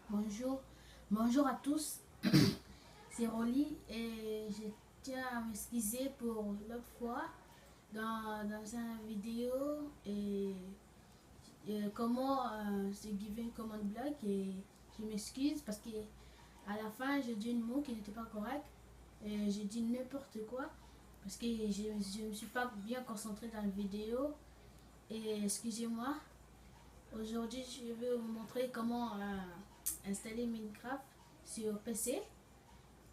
Bonjour, bonjour à tous, c'est Rolly et je tiens à m'excuser pour l'autre fois dans une vidéo et comment c'est given command block et je m'excuse parce que à la fin j'ai dit un mot qui n'était pas correct et j'ai dit n'importe quoi parce que je ne me suis pas bien concentré dans la vidéo et excusez-moi. Aujourd'hui, je vais vous montrer comment installer Minecraft sur PC.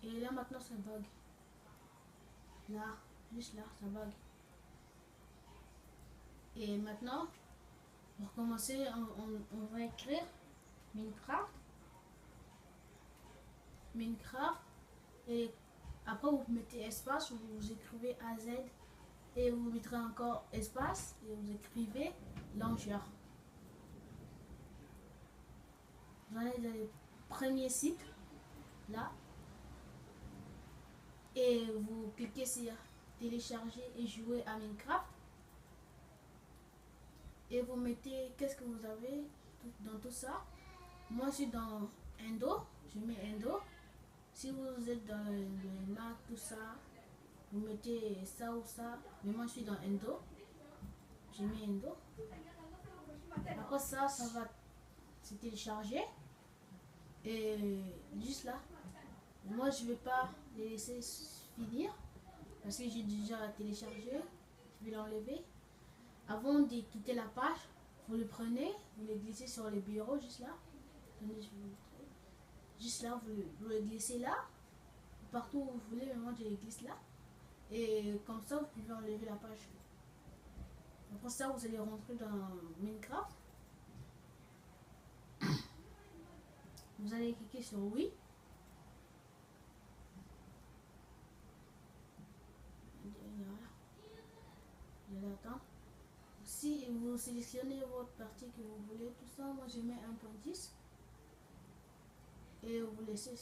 Et là, maintenant, ça bug. Là, juste là, ça bug. Et maintenant, pour commencer, on va écrire Minecraft. Minecraft. Et après, vous mettez espace, vous écrivez AZ. Et vous mettrez encore espace. Et vous écrivez Launcher. Vous allez dans le premier site. Là. Et vous cliquez sur télécharger et jouer à Minecraft et vous mettez qu'est-ce que vous avez dans tout ça. Moi je suis dans Endo, je mets Endo. Si vous êtes dans le Mac tout ça, vous mettez ça ou ça, mais moi je suis dans Endo, je mets Endo. Après ça, ça va se télécharger et juste là, moi je vais pas les laisser finir parce que j'ai déjà téléchargé. Je vais l'enlever. Avant de quitter la page, vous le prenez, vous le glissez sur le bureau juste là. Attendez, je vais vous montrer. Juste là, vous le glissez là. Partout où vous voulez, mais moi je le glisse là. Et comme ça, vous pouvez enlever la page. Après ça, vous allez rentrer dans Minecraft. Vous allez cliquer sur oui. Voilà. Vous allez attendre. Si vous sélectionnez votre partie que vous voulez, tout ça, moi je mets 1.10 et vous laissez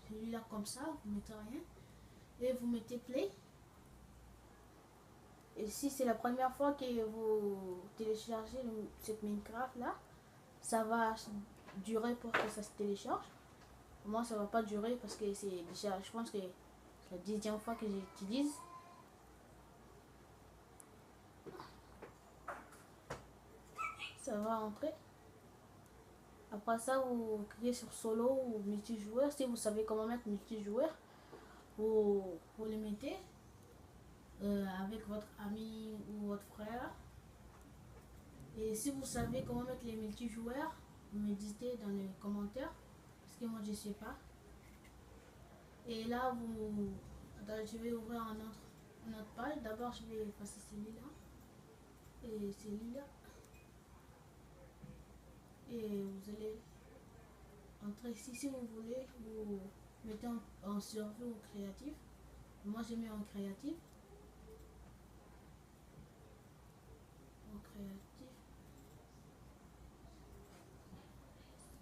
celui-là comme ça, vous mettez rien et vous mettez play. Et si c'est la première fois que vous téléchargez cette Minecraft là, ça va durer pour que ça se télécharge. Moi ça va pas durer parce que c'est déjà, je pense que c'est la 10e fois que j'utilise. Ça va entrer. Après ça, vous cliquez sur solo ou multijoueur. Si vous savez comment mettre multijoueur, vous le mettez avec votre ami ou votre frère. Et si vous savez comment mettre les multijoueurs, vous me dites dans les commentaires. Parce que moi je sais pas. Et là, attends, je vais ouvrir une autre page. D'abord, je vais effacer celui-là. Et celui-là. Et vous allez entrer ici. Si vous voulez, vous mettez en survie ou créatif. Moi, je mets en créatif. En créatif.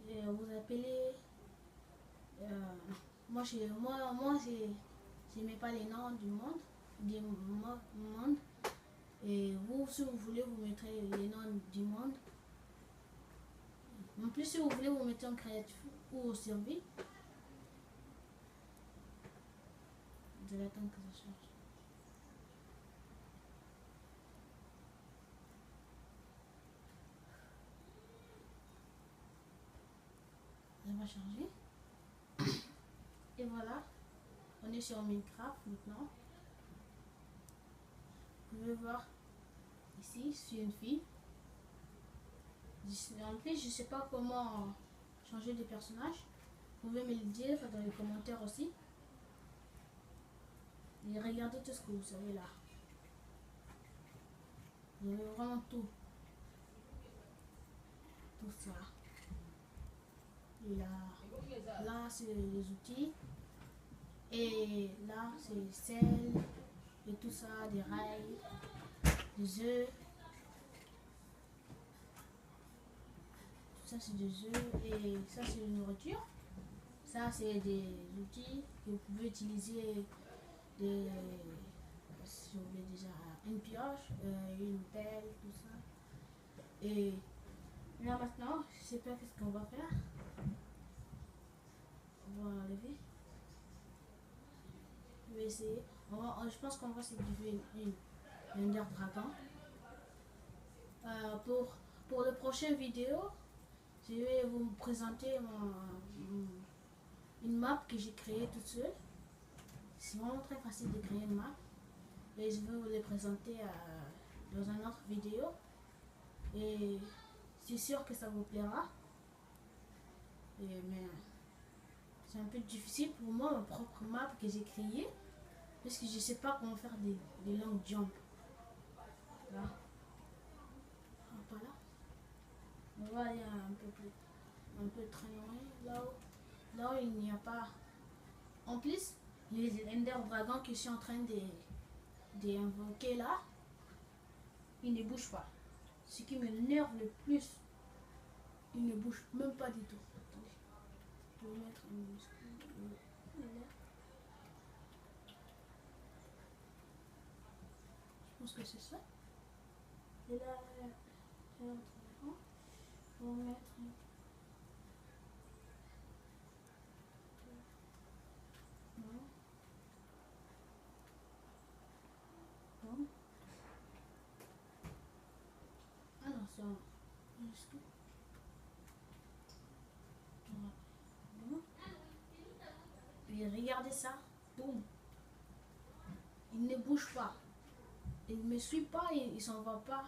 Et vous appelez. Moi, je mets pas les noms du monde. Du monde. Et vous, si vous voulez, vous mettrez les noms du monde. En plus, si vous voulez, vous mettez en créatif ou au survie. Vous allez attendre que ça charge. Ça va charger. Et voilà, on est sur Minecraft maintenant. Vous pouvez voir ici, je suis une fille. En plus, je ne sais pas comment changer de personnage. Vous pouvez me le dire dans les commentaires aussi. Et regardez tout ce que vous savez là. Vous avez vraiment tout. Tout ça. Et là c'est les outils. Et là, c'est sel. Et tout ça, des rails, des œufs. Ça, c'est des œufs. Et ça, c'est de la nourriture. Ça, c'est des outils que vous pouvez utiliser. Si vous voulez déjà une pioche, une pelle, tout ça. Et là maintenant, je sais pas qu'est-ce qu'on va faire. essayer. Je pense qu'on va s'équiper une Ender Dragon. Pour la prochaine vidéo, je vais vous présenter une map que j'ai créée toute seule. C'est vraiment très facile de créer une map. Et je vais vous les présenter dans une autre vidéo. Et c'est sûr que ça vous plaira. Mais c'est un peu difficile pour moi, ma propre map que j'ai créée. Parce que je ne sais pas comment faire des long jumps. Là. Pas là. On va aller un peu très loin. Là où il n'y a pas. En plus, les Ender Dragons que je suis en train d'invoquer là, ils ne bougent pas. Ce qui m'énerve le plus, ils ne bougent même pas du tout. Attendez. Je vais mettre je pense que c'est ça. Et là, je vais mettre ah non, c'est un. Et regardez ça. Boum. Il ne bouge pas. Il ne me suit pas, il s'en va pas.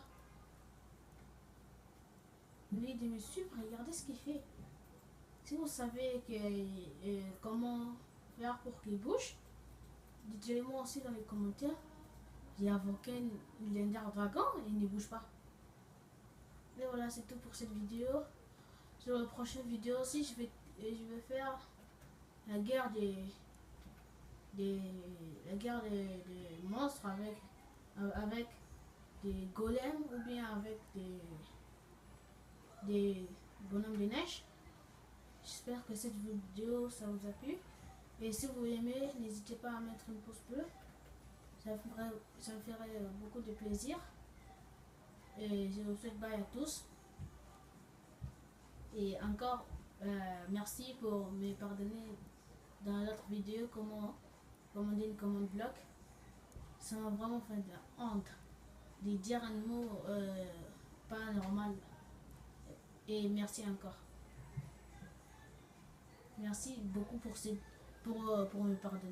Lui de me suivre, regardez ce qu'il fait. Si vous savez comment faire pour qu'il bouge, dites-le moi aussi dans les commentaires. J'ai invoqué l'Ender Dragon et il ne bouge pas. Et voilà, c'est tout pour cette vidéo. Sur la prochaine vidéo aussi, je vais faire la guerre des monstres avec des golems ou bien avec des bonhommes de neige. J'espère que cette vidéo ça vous a plu. Et si vous aimez, n'hésitez pas à mettre une pouce bleu. Ça me ferait beaucoup de plaisir. Et je vous souhaite bye à tous. Et encore, merci pour me pardonner dans l'autre vidéo comment commander une commande bloc. Ça m'a vraiment fait de la honte de dire un mot pas normal. Et merci encore. Merci beaucoup pour me pardonner.